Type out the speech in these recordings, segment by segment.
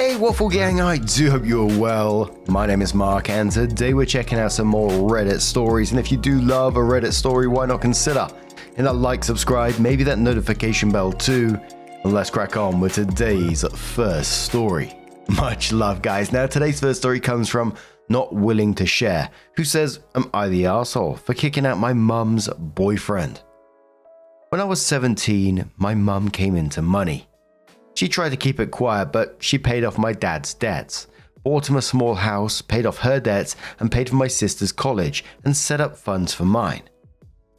Hey Waffle Gang, I do hope you're well. My name is Mark and today we're checking out some more Reddit stories, and if you do love a Reddit story, why not consider hitting that like, subscribe, maybe that notification bell too, and let's crack on with today's first story. Much love guys. Now today's first story comes from Not Willing to Share, who says, am I the arsehole for kicking out my mum's boyfriend? When I was 17, my mum came into money. She tried to keep it quiet, but she paid off my dad's debts, bought him a small house, paid off her debts, and paid for my sister's college, and set up funds for mine.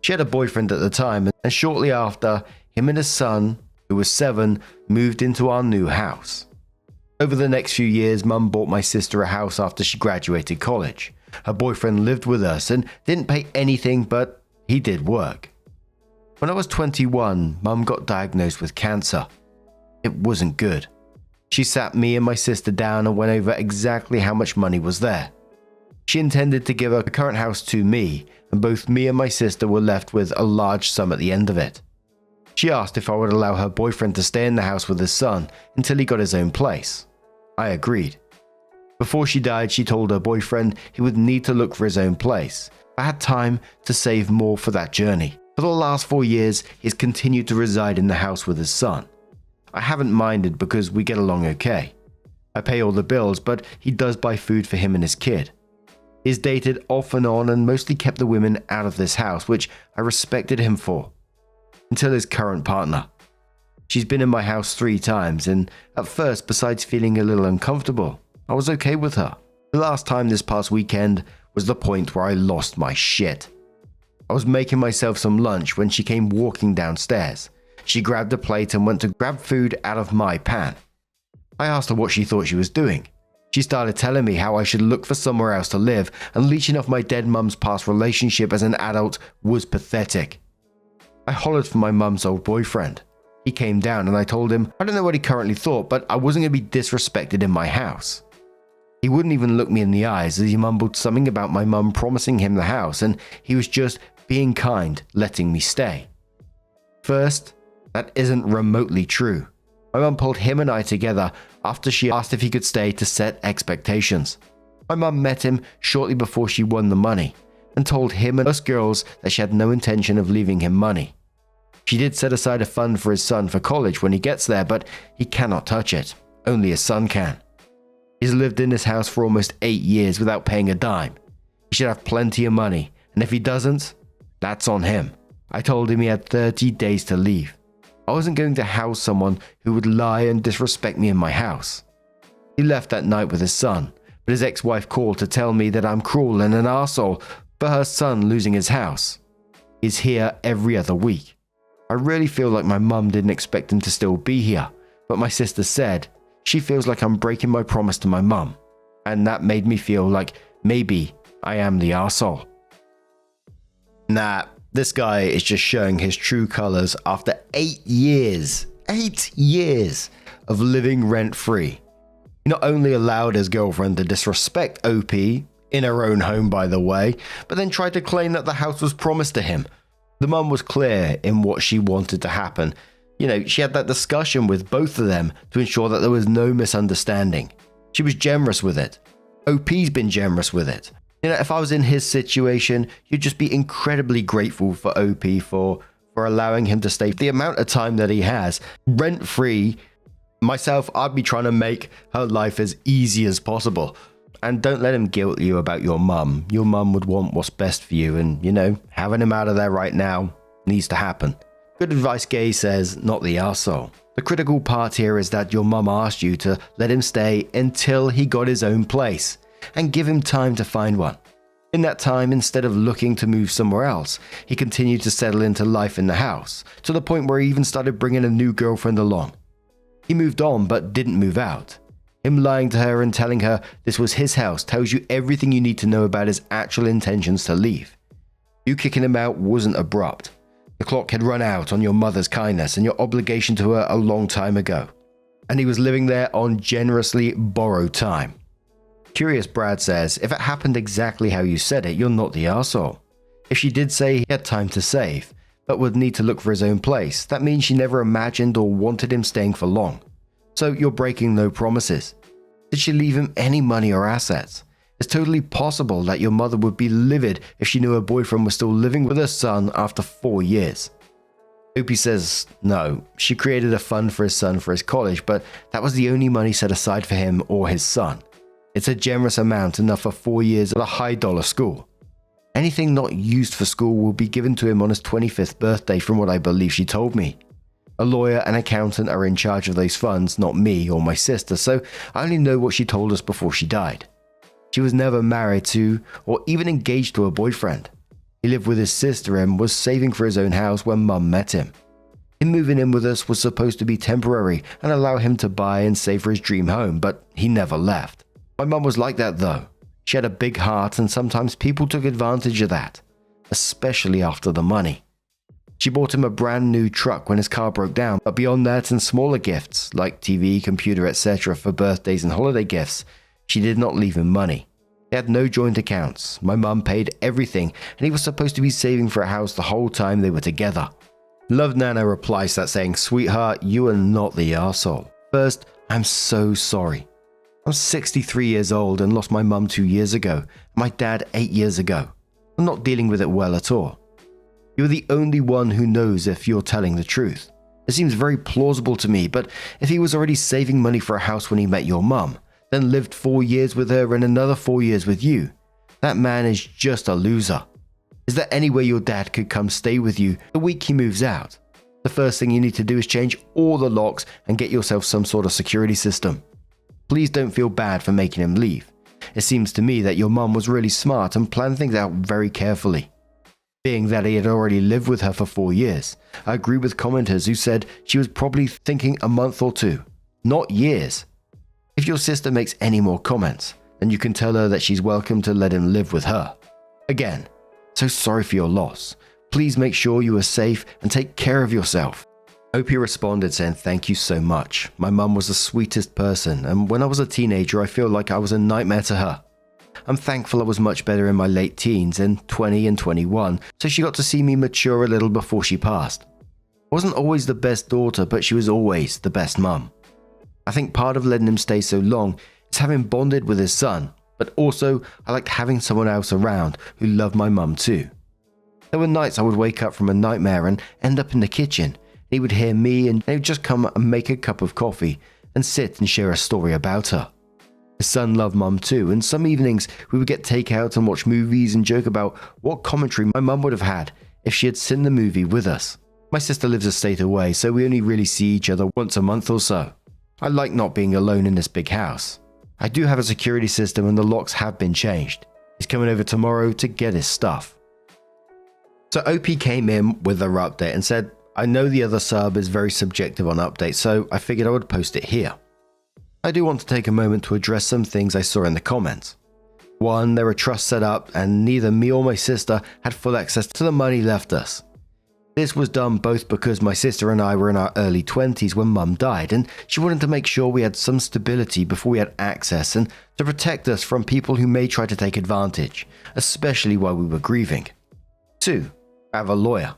She had a boyfriend at the time, and shortly after, him and his son, who was 7, moved into our new house. Over the next few years, Mum bought my sister a house after she graduated college. Her boyfriend lived with us and didn't pay anything, but he did work. When I was 21, Mum got diagnosed with cancer. It wasn't good. She sat me and my sister down and went over exactly how much money was there. She intended to give her current house to me, and both me and my sister were left with a large sum at the end of it. She asked if I would allow her boyfriend to stay in the house with his son until he got his own place. I agreed. Before she died, she told her boyfriend he would need to look for his own place. I had time to save more for that journey. For the last 4 years, he's continued to reside in the house with his son. I haven't minded because we get along okay. I pay all the bills, but he does buy food for him and his kid. He's dated off and on and mostly kept the women out of this house, which I respected him for. Until his current partner. She's been in my house 3 times, and at first, besides feeling a little uncomfortable, I was okay with her. The last time this past weekend was the point where I lost my shit. I was making myself some lunch when she came walking downstairs. She grabbed a plate and went to grab food out of my pan. I asked her what she thought she was doing. She started telling me how I should look for somewhere else to live, and leeching off my dead mum's past relationship as an adult was pathetic. I hollered for my mum's old boyfriend. He came down and I told him I don't know what he currently thought, but I wasn't going to be disrespected in my house. He wouldn't even look me in the eyes as he mumbled something about my mum promising him the house, and he was just being kind, letting me stay. First, that isn't remotely true. My mum pulled him and I together after she asked if he could stay to set expectations. My mum met him shortly before she won the money and told him and us girls that she had no intention of leaving him money. She did set aside a fund for his son for college when he gets there, but he cannot touch it. Only his son can. He's lived in this house for almost 8 years without paying a dime. He should have plenty of money, and if he doesn't, that's on him. I told him he had 30 days to leave. I wasn't going to house someone who would lie and disrespect me in my house. He left that night with his son, but his ex-wife called to tell me that I'm cruel and an arsehole for her son losing his house. He's here every other week. I really feel like my mum didn't expect him to still be here, but my sister said she feels like I'm breaking my promise to my mum, and that made me feel like maybe I am the arsehole. Nah. This guy is just showing his true colors after 8 years of living rent-free. He not only allowed his girlfriend to disrespect OP, in her own home by the way, but then tried to claim that the house was promised to him. The mum was clear in what she wanted to happen. She had that discussion with both of them to ensure that there was no misunderstanding. She was generous with it. OP's been generous with it. If I was in his situation, you'd just be incredibly grateful for OP for allowing him to stay the amount of time that he has. Rent-free, myself, I'd be trying to make her life as easy as possible. And don't let him guilt you about your mum. Your mum would want what's best for you, and, having him out of there right now needs to happen. Good advice Gay says, not the arsehole. The critical part here is that your mum asked you to let him stay until he got his own place, and give him time to find one. In that time, instead of looking to move somewhere else, he continued to settle into life in the house, to the point where he even started bringing a new girlfriend along. He moved on but didn't move out. Him lying to her and telling her this was his house tells you everything you need to know about his actual intentions to leave. You kicking him out wasn't abrupt. The clock had run out on your mother's kindness and your obligation to her a long time ago, and he was living there on generously borrowed time. Curious Brad says, if it happened exactly how you said it, you're not the arsehole. If she did say he had time to save, but would need to look for his own place, that means she never imagined or wanted him staying for long. So you're breaking no promises. Did she leave him any money or assets? It's totally possible that your mother would be livid if she knew her boyfriend was still living with her son after 4 years. Opie says no, she created a fund for his son for his college, but that was the only money set aside for him or his son. It's a generous amount, enough for 4 years at a high-dollar school. Anything not used for school will be given to him on his 25th birthday, from what I believe she told me. A lawyer and accountant are in charge of those funds, not me or my sister, so I only know what she told us before she died. She was never married to or even engaged to a boyfriend. He lived with his sister and was saving for his own house when Mum met him. Him moving in with us was supposed to be temporary and allow him to buy and save for his dream home, but he never left. My mum was like that though. She had a big heart and sometimes people took advantage of that, especially after the money. She bought him a brand new truck when his car broke down, but beyond that and smaller gifts like TV, computer, etc. for birthdays and holiday gifts, she did not leave him money. They had no joint accounts. My mum paid everything and he was supposed to be saving for a house the whole time they were together. Love Nana replies that saying, "Sweetheart, you are not the arsehole. First, I'm so sorry. I'm 63 years old and lost my mum 2 years ago, my dad 8 years ago. I'm not dealing with it well at all. You're the only one who knows if you're telling the truth. It seems very plausible to me, but if he was already saving money for a house when he met your mum, then lived 4 years with her and another 4 years with you, that man is just a loser. Is there any way your dad could come stay with you the week he moves out? The first thing you need to do is change all the locks and get yourself some sort of security system. Please don't feel bad for making him leave. It seems to me that your mum was really smart and planned things out very carefully. Being that he had already lived with her for 4 years, I agree with commenters who said she was probably thinking a month or two, not years. If your sister makes any more comments, then you can tell her that she's welcome to let him live with her. Again, so sorry for your loss. Please make sure you are safe and take care of yourself." Opie responded saying, "Thank you so much. My mum was the sweetest person, and when I was a teenager I feel like I was a nightmare to her. I'm thankful I was much better in my late teens, in 20 and 21, so she got to see me mature a little before she passed. I wasn't always the best daughter, but she was always the best mum. I think part of letting him stay so long is having bonded with his son, but also I liked having someone else around who loved my mum too. There were nights I would wake up from a nightmare and end up in the kitchen. He would hear me and they would just come and make a cup of coffee and sit and share a story about her. His son loved Mum too, and some evenings we would get takeout and watch movies and joke about what commentary my mum would have had if she had seen the movie with us. My sister lives a state away, so we only really see each other once a month or so. I like not being alone in this big house. I do have a security system and the locks have been changed. He's coming over tomorrow to get his stuff." So OP came in with their update and said, "I know the other sub is very subjective on updates, so I figured I would post it here. I do want to take a moment to address some things I saw in the comments. One, there were trusts set up and neither me or my sister had full access to the money left us. This was done both because my sister and I were in our early 20s when Mum died, and she wanted to make sure we had some stability before we had access and to protect us from people who may try to take advantage, especially while we were grieving. 2, I have a lawyer.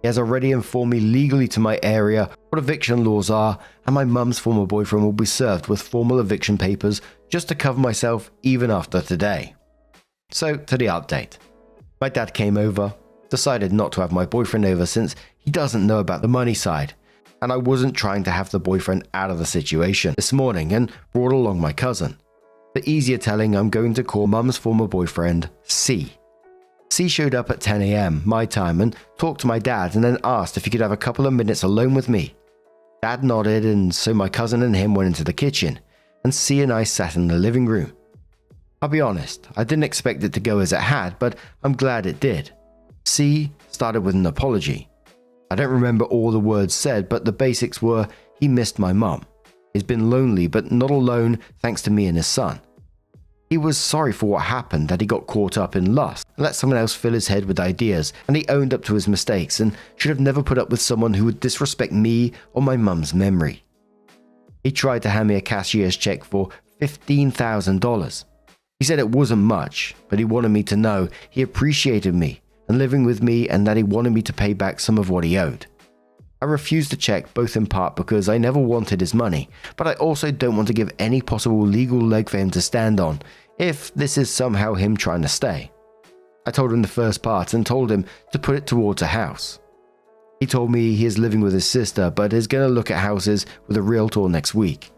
He has already informed me legally to my area what eviction laws are, and my mum's former boyfriend will be served with formal eviction papers just to cover myself even after today." So to the update. My dad came over, decided not to have my boyfriend over since he doesn't know about the money side, and I wasn't trying to have the boyfriend out of the situation this morning and brought along my cousin. For easier telling, I'm going to call Mum's former boyfriend C. C showed up at 10 AM my time and talked to my dad and then asked if he could have a couple of minutes alone with me. Dad nodded, and so my cousin and him went into the kitchen, and C and I sat in the living room. I'll be honest, I didn't expect it to go as it had, but I'm glad it did. C started with an apology. I don't remember all the words said, but the basics were he missed my mum. He's been lonely, but not alone thanks to me and his son. He was sorry for what happened, that he got caught up in lust and let someone else fill his head with ideas, and he owned up to his mistakes and should have never put up with someone who would disrespect me or my mum's memory. He tried to hand me a cashier's check for $15,000. He said it wasn't much, but he wanted me to know he appreciated me and living with me and that he wanted me to pay back some of what he owed. I refuse to check, both in part because I never wanted his money, but I also don't want to give any possible legal leg for him to stand on if this is somehow him trying to stay. I told him the first part and told him to put it towards a house. He told me he is living with his sister but is going to look at houses with a realtor next week.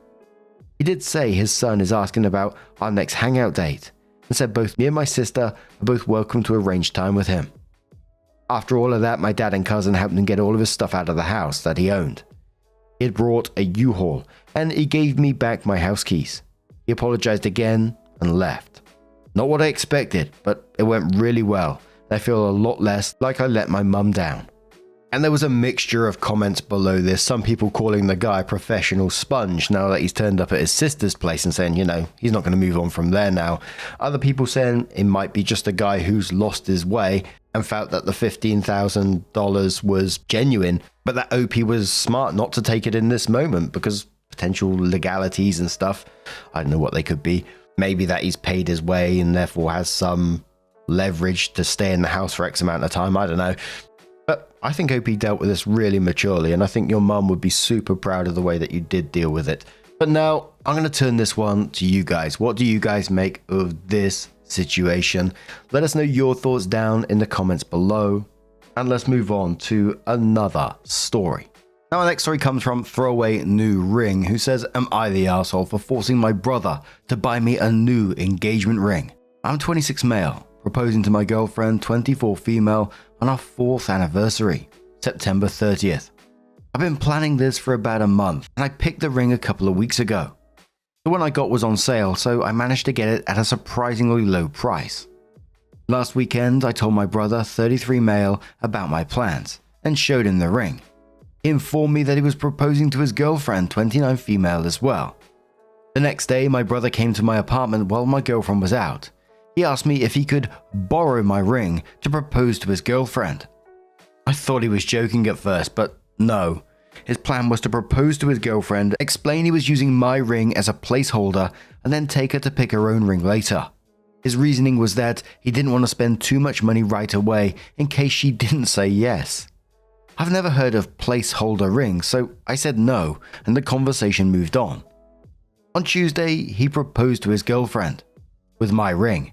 He did say his son is asking about our next hangout date and said both me and my sister are both welcome to arrange time with him. After all of that, my dad and cousin helped him get all of his stuff out of the house that he owned. He had brought a U-Haul and he gave me back my house keys. He apologized again and left. Not what I expected, but it went really well. I feel a lot less like I let my mum down. And there was a mixture of comments below this, some people calling the guy a professional sponge now that he's turned up at his sister's place and saying, he's not going to move on from there now. Other people saying it might be just a guy who's lost his way and felt that the $15,000 was genuine, but that OP was smart not to take it in this moment because potential legalities and stuff, I don't know what they could be. Maybe that he's paid his way and therefore has some leverage to stay in the house for X amount of time, I don't know. But I think OP dealt with this really maturely, and I think your mum would be super proud of the way that you did deal with it. But now I'm going to turn this one to you guys. What do you guys make of this situation? Let us know your thoughts down in the comments below, and let's move on to another story. Now our next story comes from Throwaway New Ring, who says, am I the asshole for forcing my brother to buy me a new engagement ring? I'm 26 male, proposing to my girlfriend 24 female on our 4th anniversary, September 30th. I've been planning this for about a month and I picked the ring a couple of weeks ago. The one I got was on sale, so I managed to get it at a surprisingly low price. Last weekend, I told my brother, 33 male, about my plans and showed him the ring. He informed me that he was proposing to his girlfriend, 29 female, as well. The next day, my brother came to my apartment while my girlfriend was out. He asked me if he could borrow my ring to propose to his girlfriend. I thought he was joking at first, but no. His plan was to propose to his girlfriend, explain he was using my ring as a placeholder, and then take her to pick her own ring later. His reasoning was that he didn't want to spend too much money right away in case she didn't say yes. I've never heard of placeholder rings, so I said no, and the conversation moved on. On Tuesday, he proposed to his girlfriend with my ring.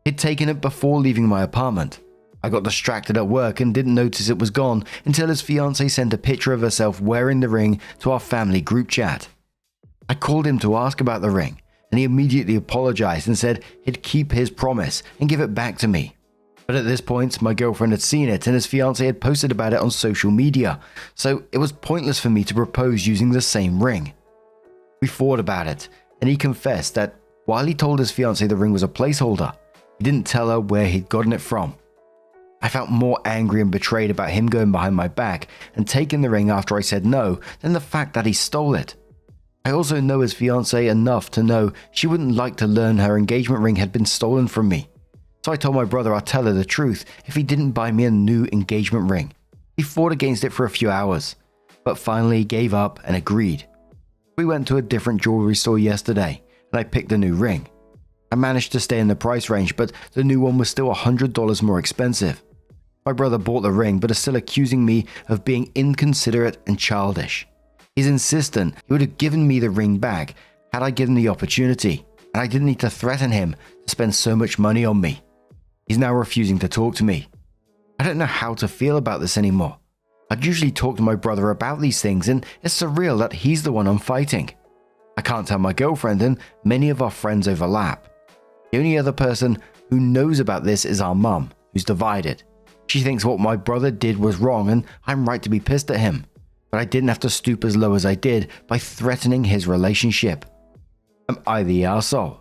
He'd taken it before leaving my apartment. I got distracted at work and didn't notice it was gone until his fiancée sent a picture of herself wearing the ring to our family group chat. I called him to ask about the ring, and he immediately apologized and said he'd keep his promise and give it back to me. But at this point, my girlfriend had seen it and his fiancée had posted about it on social media, so it was pointless for me to propose using the same ring. We fought about it, and he confessed that while he told his fiancée the ring was a placeholder, he didn't tell her where he'd gotten it from. I felt more angry and betrayed about him going behind my back and taking the ring after I said no than the fact that he stole it. I also know his fiancée enough to know she wouldn't like to learn her engagement ring had been stolen from me. So I told my brother I'd tell her the truth if he didn't buy me a new engagement ring. He fought against it for a few hours, but finally gave up and agreed. We went to a different jewelry store yesterday and I picked a new ring. I managed to stay in the price range, but the new one was still $100 more expensive. My brother bought the ring, but is still accusing me of being inconsiderate and childish. He's insistent he would have given me the ring back had I given the opportunity, and I didn't need to threaten him to spend so much money on me. He's now refusing to talk to me. I don't know how to feel about this anymore. I'd usually talk to my brother about these things, and it's surreal that he's the one I'm fighting. I can't tell my girlfriend, and many of our friends overlap. The only other person who knows about this is our mum, who's divided. She thinks what my brother did was wrong and I'm right to be pissed at him. But I didn't have to stoop as low as I did by threatening his relationship. Am I the arsehole?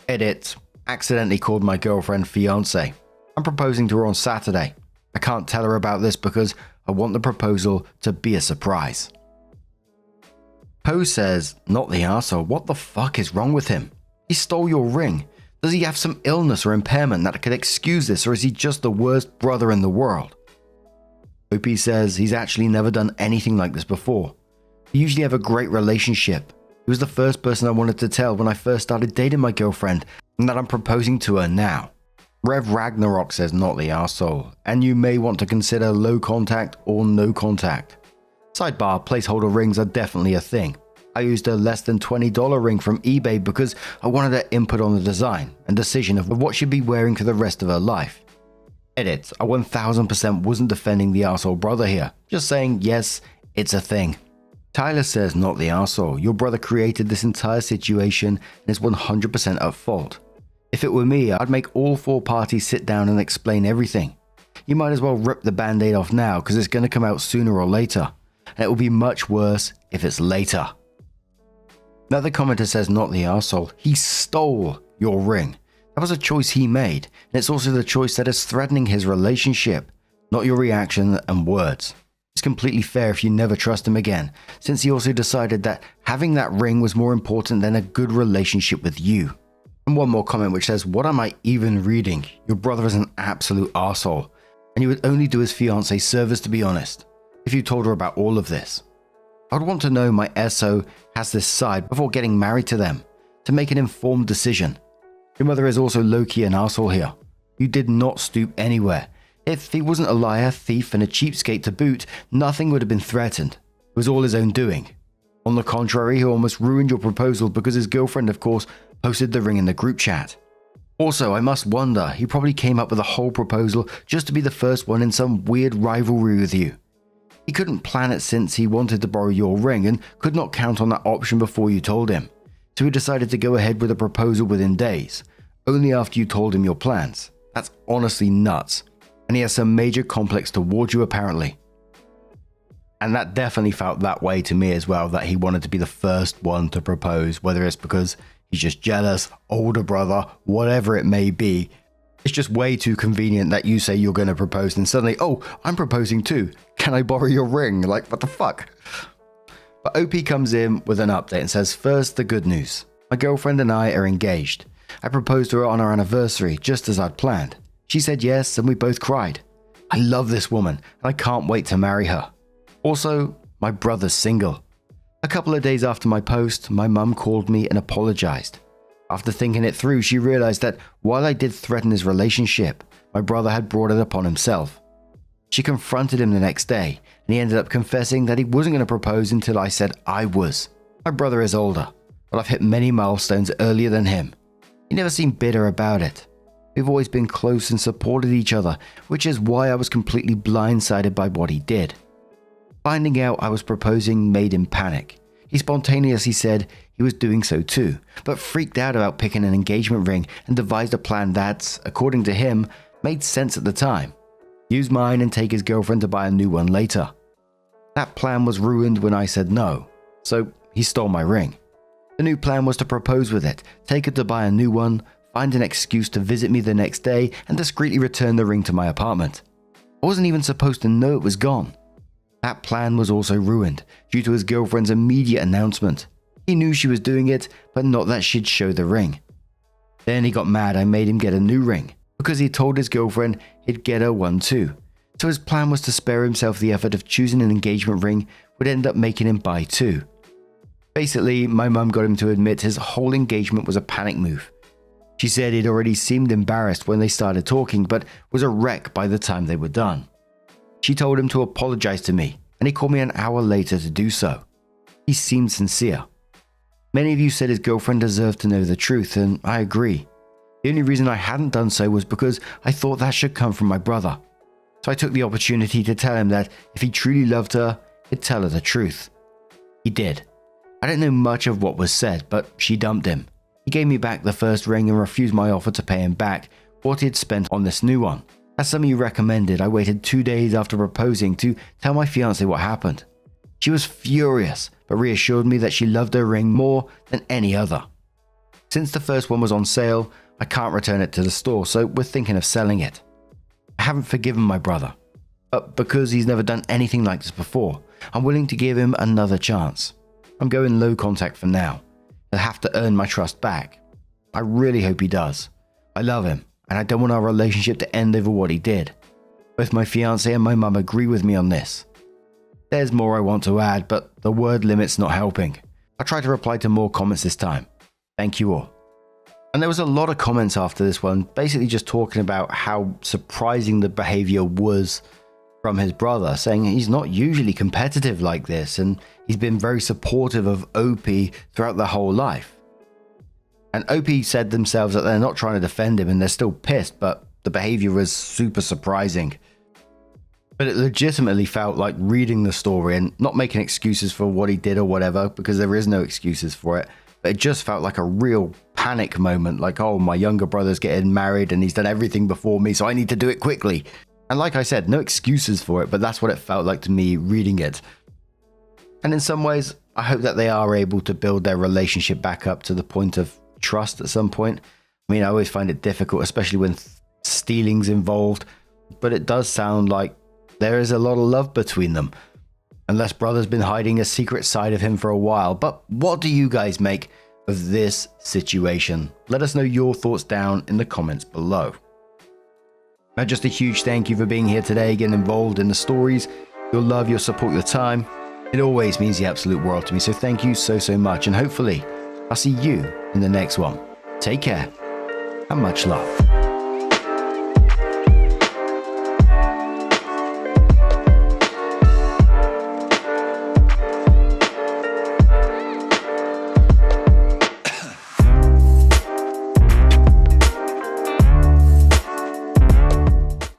Edit. Accidentally called my girlfriend fiance. I'm proposing to her on Saturday. I can't tell her about this because I want the proposal to be a surprise. Poe says, not the arsehole, what the fuck is wrong with him? He stole your ring. Does he have some illness or impairment that could excuse this, or is he just the worst brother in the world? OP says he's actually never done anything like this before. We usually have a great relationship. He was the first person I wanted to tell when I first started dating my girlfriend, and that I'm proposing to her now. Rev Ragnarok says not the arsehole, and you may want to consider low contact or no contact. Sidebar, placeholder rings are definitely a thing. I used a less than $20 ring from eBay because I wanted her input on the design and decision of what she'd be wearing for the rest of her life. Edit, I 1000% wasn't defending the arsehole brother here, just saying yes, it's a thing. Tyler says not the arsehole, your brother created this entire situation and is 100% at fault. If it were me, I'd make all 4 parties sit down and explain everything. You might as well rip the band-aid off now because it's going to come out sooner or later, and it will be much worse if it's later. Another commenter says not the arsehole, he stole your ring. That was a choice he made, and it's also the choice that is threatening his relationship, not your reaction and words. It's completely fair if you never trust him again, since he also decided that having that ring was more important than a good relationship with you. And one more comment which says, what am I even reading? Your brother is an absolute arsehole, and you would only do his fiancé service to be honest, if you told her about all of this. I would want to know my SO has this side before getting married to them, to make an informed decision. Your mother is also low-key an arsehole here. You did not stoop anywhere. If he wasn't a liar, thief, and a cheapskate to boot, nothing would have been threatened. It was all his own doing. On the contrary, he almost ruined your proposal because his girlfriend, of course, posted the ring in the group chat. Also, I must wonder, he probably came up with a whole proposal just to be the first one in some weird rivalry with you. He couldn't plan it since he wanted to borrow your ring and could not count on that option before you told him. So he decided to go ahead with a proposal within days, only after you told him your plans. That's honestly nuts. And he has some major complex towards you apparently. And that definitely felt that way to me as well, that he wanted to be the first one to propose, whether it's because he's just jealous, older brother, whatever it may be. It's just way too convenient that you say you're going to propose and suddenly, oh, I'm proposing too. Can I borrow your ring? Like, what the fuck? But OP comes in with an update and says, first, the good news. My girlfriend and I are engaged. I proposed to her on our anniversary, just as I'd planned. She said yes, and we both cried. I love this woman, and I can't wait to marry her. Also, my brother's single. A couple of days after my post, my mum called me and apologized. After thinking it through, she realized that while I did threaten his relationship, my brother had brought it upon himself. She confronted him the next day, and he ended up confessing that he wasn't going to propose until I said I was. My brother is older, but I've hit many milestones earlier than him. He never seemed bitter about it. We've always been close and supported each other, which is why I was completely blindsided by what he did. Finding out I was proposing made him panic. He spontaneously said he was doing so too, but freaked out about picking an engagement ring and devised a plan that, according to him, made sense at the time. Use mine and take his girlfriend to buy a new one later. That plan was ruined when I said no, so he stole my ring. The new plan was to propose with it, take her to buy a new one, find an excuse to visit me the next day, and discreetly return the ring to my apartment. I wasn't even supposed to know it was gone. That plan was also ruined due to his girlfriend's immediate announcement. He knew she was doing it, but not that she'd show the ring. Then he got mad I made him get a new ring, because he told his girlfriend he'd get her one too. So his plan was to spare himself the effort of choosing an engagement ring would end up making him buy two. Basically, my mum got him to admit his whole engagement was a panic move. She said he'd already seemed embarrassed when they started talking, but was a wreck by the time they were done. She told him to apologize to me, and he called me an hour later to do so. He seemed sincere. Many of you said his girlfriend deserved to know the truth, and I agree. The only reason I hadn't done so was because I thought that should come from my brother. So I took the opportunity to tell him that if he truly loved her, he'd tell her the truth. He did. I don't know much of what was said, but she dumped him. He gave me back the first ring and refused my offer to pay him back what he had spent on this new one. As some of you recommended, I waited 2 days after proposing to tell my fiancée what happened. She was furious, but reassured me that she loved her ring more than any other. Since the first one was on sale, I can't return it to the store, so we're thinking of selling it. I haven't forgiven my brother, but because he's never done anything like this before, I'm willing to give him another chance. I'm going low contact for now. He'll have to earn my trust back. I really hope he does. I love him, and I don't want our relationship to end over what he did. Both my fiancé and my mum agree with me on this. There's more I want to add, but the word limit's not helping. I'll try to reply to more comments this time. Thank you all. And there was a lot of comments after this one, basically just talking about how surprising the behavior was from his brother, saying he's not usually competitive like this, and he's been very supportive of OP throughout their whole life. And OP said themselves that they're not trying to defend him and they're still pissed, but the behavior was super surprising. But it legitimately felt like reading the story and not making excuses for what he did or whatever, because there is no excuses for it. But it just felt like a real panic moment, like, oh, my younger brother's getting married and he's done everything before me, so I need to do it quickly. And like I said, no excuses for it, but that's what it felt like to me reading it. And in some ways, I hope that they are able to build their relationship back up to the point of trust at some point. I mean, I always find it difficult, especially when stealing's involved, but it does sound like there is a lot of love between them. Unless brother's been hiding a secret side of him for a while. But what do you guys make of this situation? Let us know your thoughts down in the comments below. Now, just a huge thank you for being here today, getting involved in the stories. Your love, your support, your time. It always means the absolute world to me. So thank you so much. And hopefully I'll see you in the next one. Take care and much love.